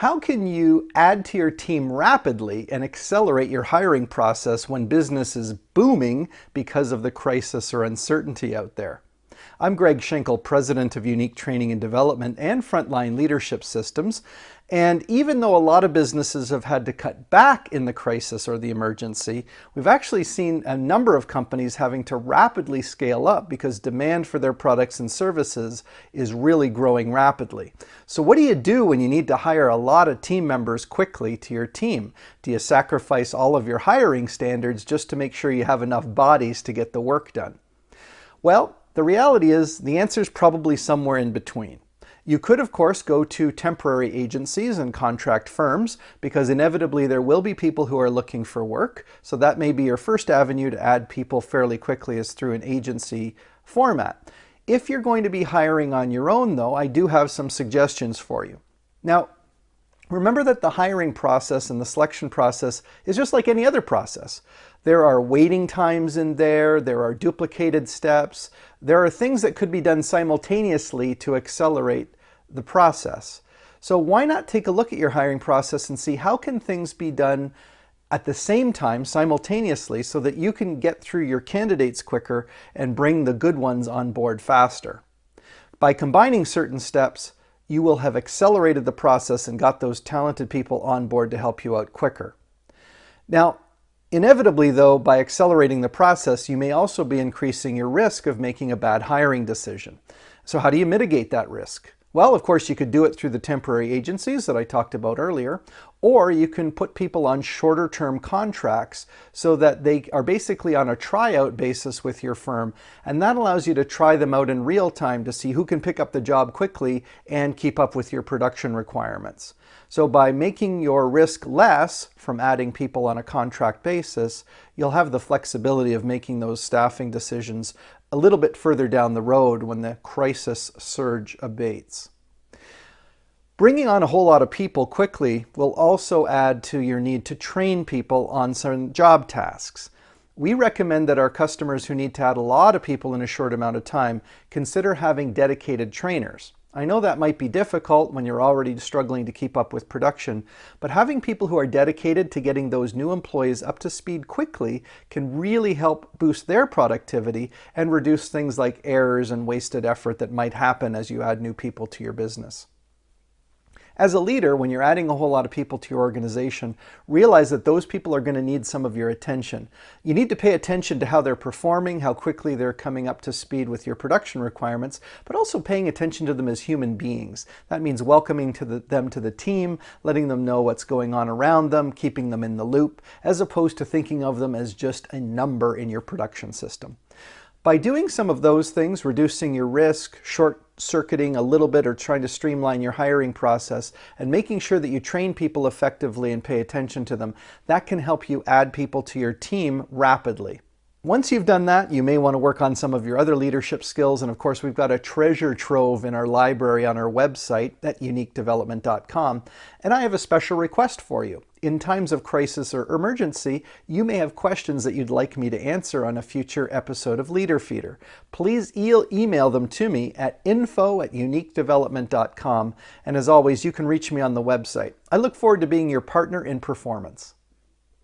How can you add to your team rapidly and accelerate your hiring process when business is booming because of the crisis or uncertainty out there? I'm Greg Schenkel, President of Unique Training and Development and Frontline Leadership Systems. And even though a lot of businesses have had to cut back in the crisis or the emergency, we've actually seen a number of companies having to rapidly scale up because demand for their products and services is really growing rapidly. So what do you do when you need to hire a lot of team members quickly to your team? Do you sacrifice all of your hiring standards just to make sure you have enough bodies to get the work done? Well, the reality is the answer is probably somewhere in between. You could, of course, go to temporary agencies and contract firms because inevitably there will be people who are looking for work. So that may be your first avenue to add people fairly quickly is through an agency format. If you're going to be hiring on your own, though, I do have some suggestions for you. Now, remember that the hiring process and the selection process is just like any other process. There are waiting times in there are duplicated steps, there are things that could be done simultaneously to accelerate the process. So why not take a look at your hiring process and see how can things be done at the same time, simultaneously, so that you can get through your candidates quicker and bring the good ones on board faster. By combining certain steps, you will have accelerated the process and got those talented people on board to help you out quicker. Now, inevitably though, by accelerating the process, you may also be increasing your risk of making a bad hiring decision. So how do you mitigate that risk? Well, of course, you could do it through the temporary agencies that I talked about earlier, or you can put people on shorter term contracts so that they are basically on a tryout basis with your firm, and that allows you to try them out in real time to see who can pick up the job quickly and keep up with your production requirements. So by making your risk less from adding people on a contract basis, you'll have the flexibility of making those staffing decisions a little bit further down the road when the crisis surge abates. Bringing on a whole lot of people quickly will also add to your need to train people on certain job tasks. We recommend that our customers who need to add a lot of people in a short amount of time consider having dedicated trainers. I know that might be difficult when you're already struggling to keep up with production, but having people who are dedicated to getting those new employees up to speed quickly can really help boost their productivity and reduce things like errors and wasted effort that might happen as you add new people to your business. As a leader, when you're adding a whole lot of people to your organization, realize that those people are going to need some of your attention. You need to pay attention to how they're performing, how quickly they're coming up to speed with your production requirements, but also paying attention to them as human beings. That means welcoming them to the team, letting them know what's going on around them, keeping them in the loop, as opposed to thinking of them as just a number in your production system. By doing some of those things, reducing your risk, short-circuiting a little bit or trying to streamline your hiring process, and making sure that you train people effectively and pay attention to them, that can help you add people to your team rapidly. Once you've done that, you may want to work on some of your other leadership skills, and of course we've got a treasure trove in our library on our website at uniquedevelopment.com, and I have a special request for you. In times of crisis or emergency, you may have questions that you'd like me to answer on a future episode of Leader Feeder. Please email them to me at info@uniquedevelopment.com, and as always, you can reach me on the website. I look forward to being your partner in performance.